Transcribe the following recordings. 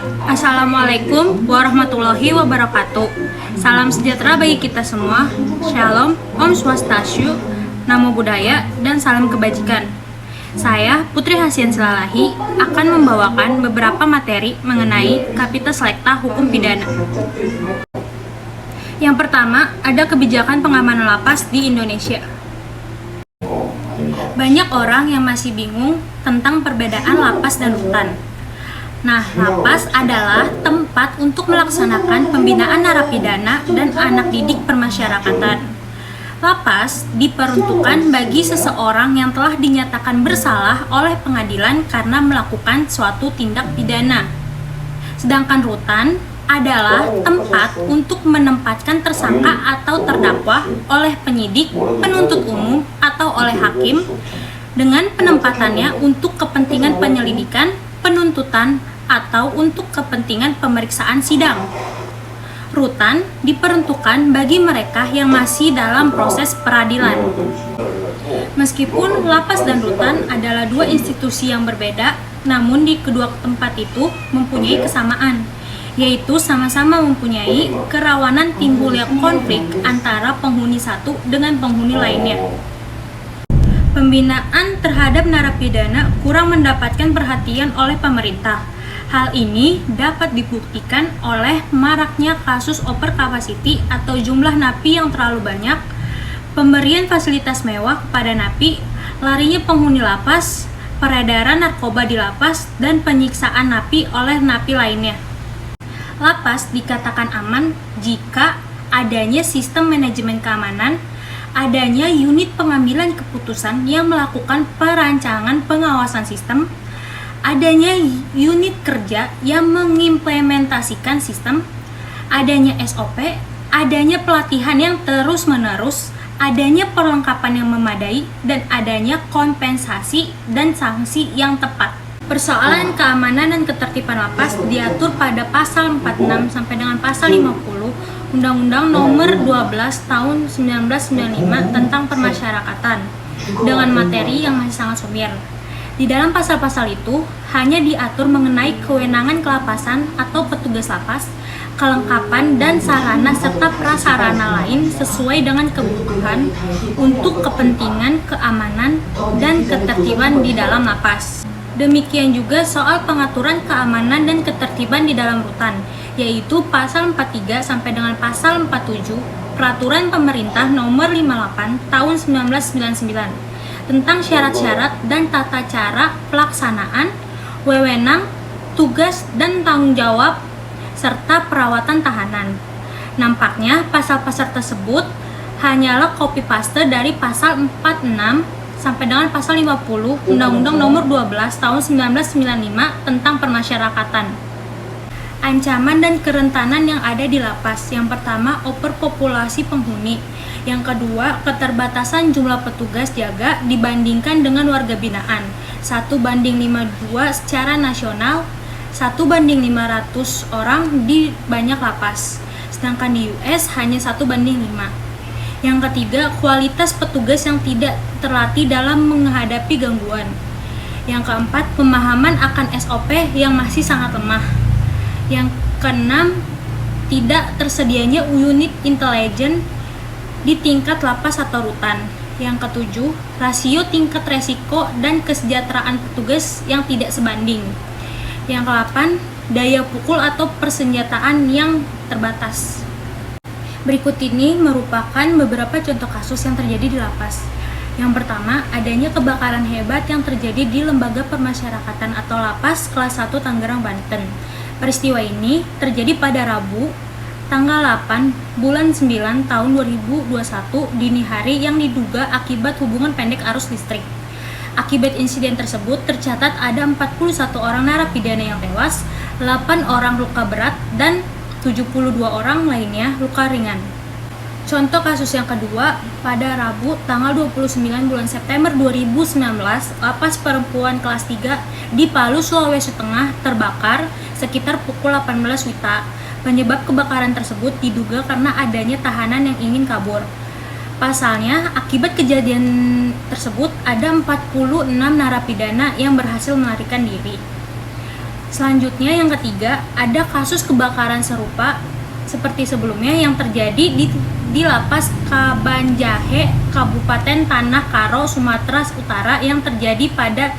Assalamualaikum warahmatullahi wabarakatuh. Salam sejahtera bagi kita semua. Shalom, Om Swastiastu, Namo Buddhaya, dan salam kebajikan. Saya, Putri Hasyan Selalahi, akan membawakan beberapa materi mengenai Capitas Lecta Hukum Pidana. Yang pertama, ada kebijakan pengamanan lapas di Indonesia. Banyak orang yang masih bingung tentang perbedaan lapas dan rutan. Nah, lapas adalah tempat untuk melaksanakan pembinaan narapidana dan anak didik permasyarakatan. Lapas diperuntukkan bagi seseorang yang telah dinyatakan bersalah oleh pengadilan karena melakukan suatu tindak pidana. Sedangkan rutan adalah tempat untuk menempatkan tersangka atau terdakwa oleh penyidik, penuntut umum, atau oleh hakim dengan penempatannya untuk kepentingan penyelidikan, penuntutan, atau untuk kepentingan pemeriksaan sidang. Rutan diperuntukkan bagi mereka yang masih dalam proses peradilan. Meskipun lapas dan rutan adalah dua institusi yang berbeda, namun di kedua tempat itu mempunyai kesamaan, yaitu sama-sama mempunyai kerawanan timbulnya konflik antara penghuni satu dengan penghuni lainnya. Pembinaan terhadap narapidana kurang mendapatkan perhatian oleh pemerintah. Hal ini dapat dibuktikan oleh maraknya kasus over capacity atau jumlah napi yang terlalu banyak, pemberian fasilitas mewah kepada napi, larinya penghuni lapas, peredaran narkoba di lapas, dan penyiksaan napi oleh napi lainnya. Lapas dikatakan aman jika adanya sistem manajemen keamanan, adanya unit pengambilan keputusan yang melakukan perancangan pengawasan sistem, adanya unit kerja yang mengimplementasikan sistem, adanya SOP, adanya pelatihan yang terus-menerus, adanya perlengkapan yang memadai, dan adanya kompensasi dan sanksi yang tepat. Persoalan keamanan dan ketertiban lapas diatur pada pasal 46 sampai dengan pasal 50 Undang-Undang Nomor 12 Tahun 1995 tentang Permasyarakatan dengan materi yang masih sangat sumir. Di dalam pasal-pasal itu hanya diatur mengenai kewenangan kelapasan atau petugas lapas, kelengkapan dan sarana serta prasarana lain sesuai dengan kebutuhan untuk kepentingan keamanan dan ketertiban di dalam lapas. Demikian juga soal pengaturan keamanan dan ketertiban di dalam rutan, yaitu pasal 43 sampai dengan pasal 47 Peraturan Pemerintah Nomor 58 Tahun 1999 tentang syarat-syarat dan tata cara pelaksanaan, wewenang, tugas dan tanggung jawab, serta perawatan tahanan. Nampaknya pasal-pasal tersebut hanyalah copy-paste dari pasal 46 sampai dengan pasal 50 Undang-Undang Nomor 12 Tahun 1995 tentang Permasyarakatan. Ancaman dan kerentanan yang ada di lapas. Yang pertama, overpopulasi penghuni. Yang kedua, keterbatasan jumlah petugas jaga dibandingkan dengan warga binaan. 1:52 secara nasional, 1:500 orang di banyak lapas. Sedangkan di US hanya 1:5. Yang ketiga, kualitas petugas yang tidak terlatih dalam menghadapi gangguan. Yang keempat, pemahaman akan SOP yang masih sangat lemah. Yang keenam, tidak tersedianya unit intelijen di tingkat lapas atau rutan. Yang ketujuh, rasio tingkat resiko dan kesejahteraan petugas yang tidak sebanding. Yang kedelapan, daya pukul atau persenjataan yang terbatas. Berikut ini merupakan beberapa contoh kasus yang terjadi di lapas. Yang pertama, adanya kebakaran hebat yang terjadi di Lembaga Permasyarakatan atau Lapas Kelas 1 Tangerang, Banten. Peristiwa ini terjadi pada Rabu, tanggal 8 bulan 9 tahun 2021 dini hari yang diduga akibat hubungan pendek arus listrik. Akibat insiden tersebut tercatat ada 41 orang narapidana yang tewas, 8 orang luka berat, dan 72 orang lainnya luka ringan. Contoh kasus yang kedua, pada Rabu tanggal 29 bulan September 2019, lapas perempuan kelas 3 di Palu, Sulawesi Tengah terbakar sekitar pukul 18 WITA. Penyebab kebakaran tersebut diduga karena adanya tahanan yang ingin kabur. Pasalnya, akibat kejadian tersebut ada 46 narapidana yang berhasil melarikan diri. Selanjutnya yang ketiga, ada kasus kebakaran serupa seperti sebelumnya yang terjadi di Lapas Kabanjahe, Kabupaten Tanah Karo, Sumatera Utara yang terjadi pada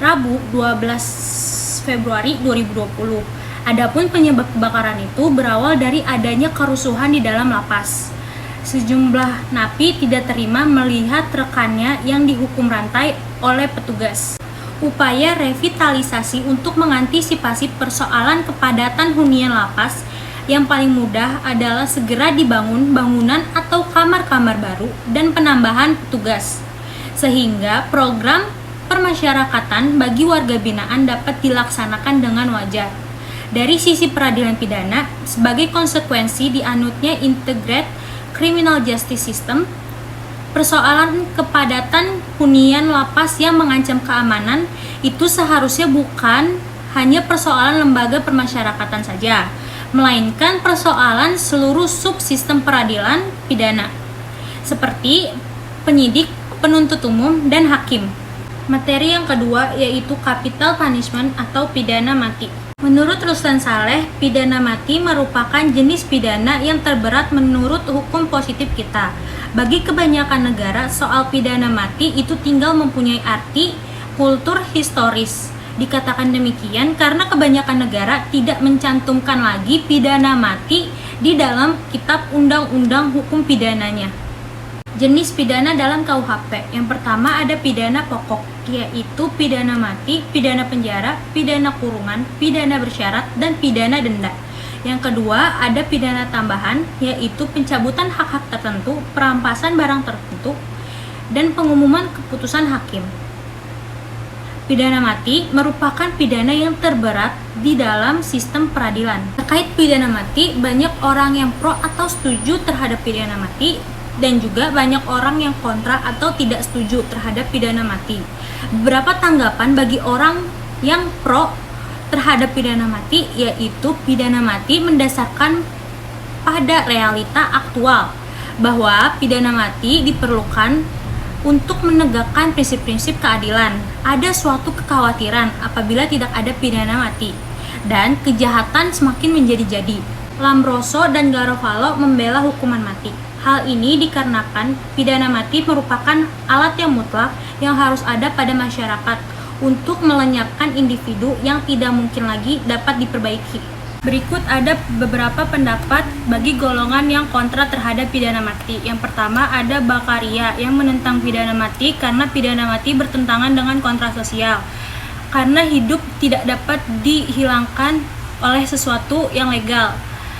Rabu 12 Februari 2020. Adapun penyebab kebakaran itu berawal dari adanya kerusuhan di dalam lapas. Sejumlah napi tidak terima melihat rekannya yang dihukum rantai oleh petugas. Upaya revitalisasi untuk mengantisipasi persoalan kepadatan hunian lapas yang paling mudah adalah segera dibangun bangunan atau kamar-kamar baru dan penambahan petugas, sehingga program permasyarakatan bagi warga binaan dapat dilaksanakan dengan wajar. Dari sisi peradilan pidana, sebagai konsekuensi dianutnya Integrated Criminal Justice System, persoalan kepadatan hunian lapas yang mengancam keamanan itu seharusnya bukan hanya persoalan lembaga permasyarakatan saja, melainkan persoalan seluruh subsistem peradilan pidana, seperti penyidik, penuntut umum, dan hakim. Materi yang kedua yaitu capital punishment atau pidana mati. Menurut Ruslan Saleh, pidana mati merupakan jenis pidana yang terberat menurut hukum positif kita. Bagi kebanyakan negara, soal pidana mati itu tinggal mempunyai arti kultur historis. Dikatakan demikian karena kebanyakan negara tidak mencantumkan lagi pidana mati di dalam kitab undang-undang hukum pidananya. Jenis pidana dalam KUHP. Yang pertama ada pidana pokok, yaitu pidana mati, pidana penjara, pidana kurungan, pidana bersyarat, dan pidana denda. Yang kedua ada pidana tambahan, yaitu pencabutan hak-hak tertentu, perampasan barang tertentu, dan pengumuman keputusan hakim. Pidana mati merupakan pidana yang terberat di dalam sistem peradilan. Terkait pidana mati, banyak orang yang pro atau setuju terhadap pidana mati, dan juga banyak orang yang kontra atau tidak setuju terhadap pidana mati. Beberapa tanggapan bagi orang yang pro terhadap pidana mati yaitu pidana mati mendasarkan pada realita aktual bahwa pidana mati diperlukan untuk menegakkan prinsip-prinsip keadilan. Ada suatu kekhawatiran apabila tidak ada pidana mati dan kejahatan semakin menjadi-jadi. Lambroso dan Garofalo membela hukuman mati. Hal ini dikarenakan pidana mati merupakan alat yang mutlak yang harus ada pada masyarakat untuk melenyapkan individu yang tidak mungkin lagi dapat diperbaiki. Berikut ada beberapa pendapat bagi golongan yang kontra terhadap pidana mati. Yang pertama ada Bakaria yang menentang pidana mati karena pidana mati bertentangan dengan kontrak sosial. Karena hidup tidak dapat dihilangkan oleh sesuatu yang legal.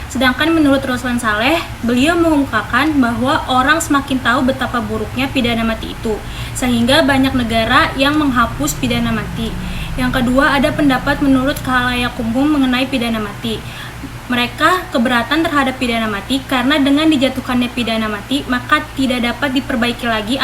Sedangkan menurut Ruslan Saleh, beliau mengungkapkan bahwa orang semakin tahu betapa buruknya pidana mati itu, sehingga banyak negara yang menghapus pidana mati. Yang kedua, ada pendapat menurut khalayak umum mengenai pidana mati. Mereka keberatan terhadap pidana mati karena dengan dijatuhkannya pidana mati, maka tidak dapat diperbaiki lagi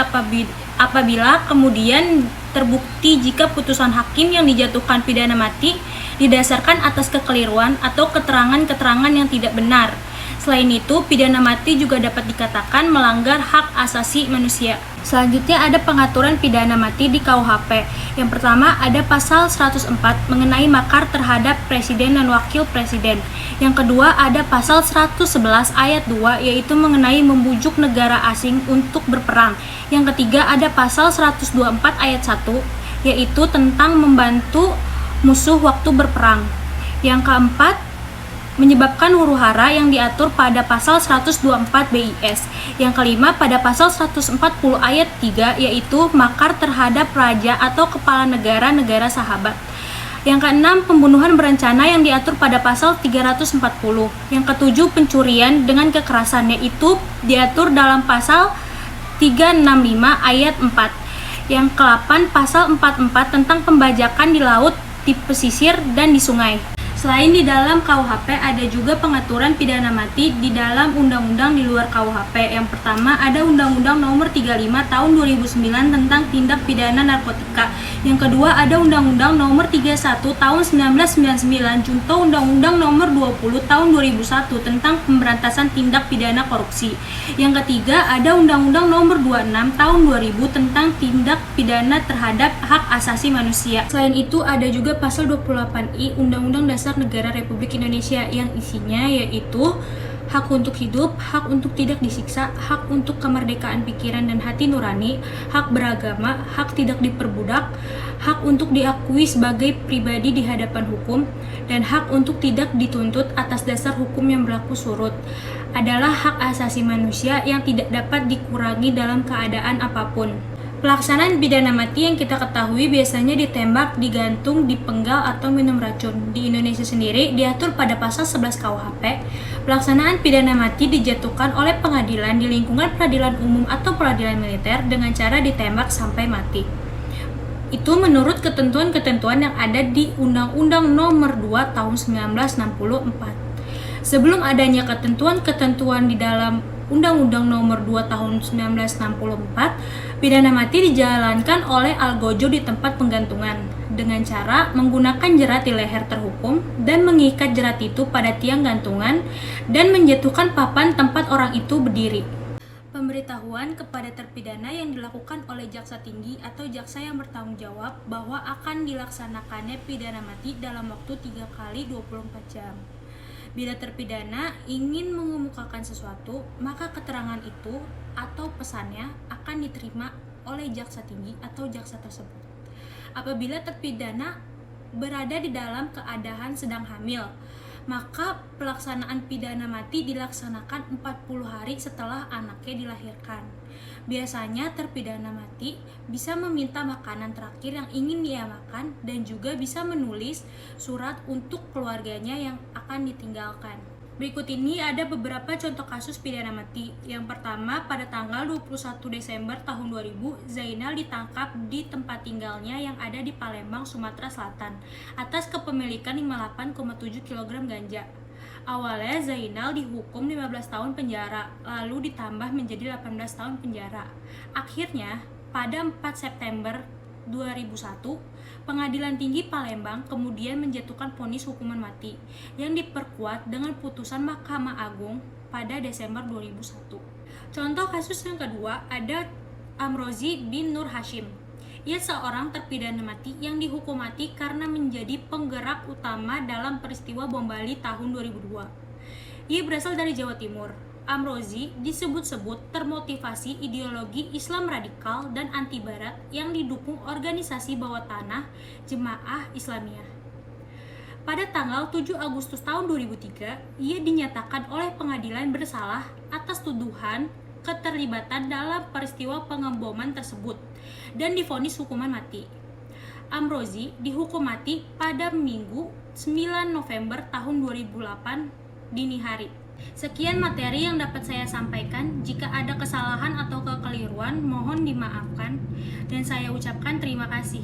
apabila kemudian terbukti jika putusan hakim yang dijatuhkan pidana mati didasarkan atas kekeliruan atau keterangan-keterangan yang tidak benar. Selain itu, pidana mati juga dapat dikatakan melanggar hak asasi manusia. Selanjutnya ada pengaturan pidana mati di KUHP. Yang pertama ada pasal 104 mengenai makar terhadap presiden dan wakil presiden. Yang kedua ada pasal 111 ayat 2 yaitu mengenai membujuk negara asing untuk berperang. Yang ketiga ada pasal 124 ayat 1 yaitu tentang membantu musuh waktu berperang. Yang keempat, menyebabkan huru-hara yang diatur pada pasal 124 BIS. Yang kelima, pada pasal 140 ayat 3 yaitu makar terhadap raja atau kepala negara sahabat. Yang keenam, pembunuhan berencana yang diatur pada pasal 340. Yang ketujuh, pencurian dengan kekerasan yaitu diatur dalam pasal 365 ayat 4. Yang ke-8, pasal 44 tentang pembajakan di laut, di pesisir, dan di sungai. Selain di dalam KUHP, ada juga pengaturan pidana mati di dalam undang-undang di luar KUHP. Yang pertama, ada Undang-Undang Nomor 35 Tahun 2009 tentang tindak pidana narkotika. Yang kedua, ada Undang-Undang Nomor 31 Tahun 1999 junto Undang-Undang Nomor 20 Tahun 2001 tentang pemberantasan tindak pidana korupsi. Yang ketiga, ada Undang-Undang Nomor 26 Tahun 2000 tentang tindak pidana terhadap hak asasi manusia. Selain itu, ada juga pasal 28I Undang-Undang Dasar Negara Republik Indonesia yang isinya yaitu hak untuk hidup, hak untuk tidak disiksa, hak untuk kemerdekaan pikiran dan hati nurani, hak beragama, hak tidak diperbudak, hak untuk diakui sebagai pribadi di hadapan hukum, dan hak untuk tidak dituntut atas dasar hukum yang berlaku surut. Adalah hak asasi manusia yang tidak dapat dikurangi dalam keadaan apapun. Pelaksanaan pidana mati yang kita ketahui biasanya ditembak, digantung, dipenggal, atau minum racun. Di Indonesia sendiri diatur pada pasal 11 KUHP. Pelaksanaan pidana mati dijatuhkan oleh pengadilan di lingkungan peradilan umum atau peradilan militer dengan cara ditembak sampai mati. Itu menurut ketentuan-ketentuan yang ada di Undang-Undang Nomor 2 Tahun 1964. Sebelum adanya ketentuan-ketentuan di dalam Undang-Undang Nomor 2 Tahun 1964, pidana mati dijalankan oleh algojo di tempat penggantungan dengan cara menggunakan jerat di leher terhukum dan mengikat jerat itu pada tiang gantungan dan menjatuhkan papan tempat orang itu berdiri. Pemberitahuan kepada terpidana yang dilakukan oleh jaksa tinggi atau jaksa yang bertanggung jawab bahwa akan dilaksanakannya pidana mati dalam waktu 3 kali 24 jam. Bila terpidana ingin mengemukakan sesuatu, maka keterangan itu atau pesannya akan diterima oleh jaksa tinggi atau jaksa tersebut. Apabila terpidana berada di dalam keadaan sedang hamil, maka pelaksanaan pidana mati dilaksanakan 40 hari setelah anaknya dilahirkan. Biasanya terpidana mati bisa meminta makanan terakhir yang ingin dia makan dan juga bisa menulis surat untuk keluarganya yang akan ditinggalkan. Berikut ini ada beberapa contoh kasus pidana mati. Yang pertama, pada tanggal 21 Desember tahun 2000, Zainal ditangkap di tempat tinggalnya yang ada di Palembang, Sumatera Selatan atas kepemilikan 58,7 kg ganja. Awalnya Zainal dihukum 15 tahun penjara, lalu ditambah menjadi 18 tahun penjara. Akhirnya, pada 4 September 2001, Pengadilan Tinggi Palembang kemudian menjatuhkan vonis hukuman mati yang diperkuat dengan putusan Mahkamah Agung pada Desember 2001. Contoh kasus yang kedua ada Amrozi bin Nur Hashim. Ia seorang terpidana mati yang dihukum mati karena menjadi penggerak utama dalam peristiwa bom Bali tahun 2002. Ia berasal dari Jawa Timur. Amrozi disebut-sebut termotivasi ideologi Islam radikal dan anti barat yang didukung organisasi bawah tanah Jemaah Islamiyah. Pada tanggal 7 Agustus tahun 2003, ia dinyatakan oleh pengadilan bersalah atas tuduhan keterlibatan dalam peristiwa pengeboman tersebut dan divonis hukuman mati. Amrozi dihukum mati pada Minggu 9 November tahun 2008 dini hari. Sekian materi yang dapat saya sampaikan. Jika ada kesalahan atau kekeliruan, mohon dimaafkan dan saya ucapkan terima kasih.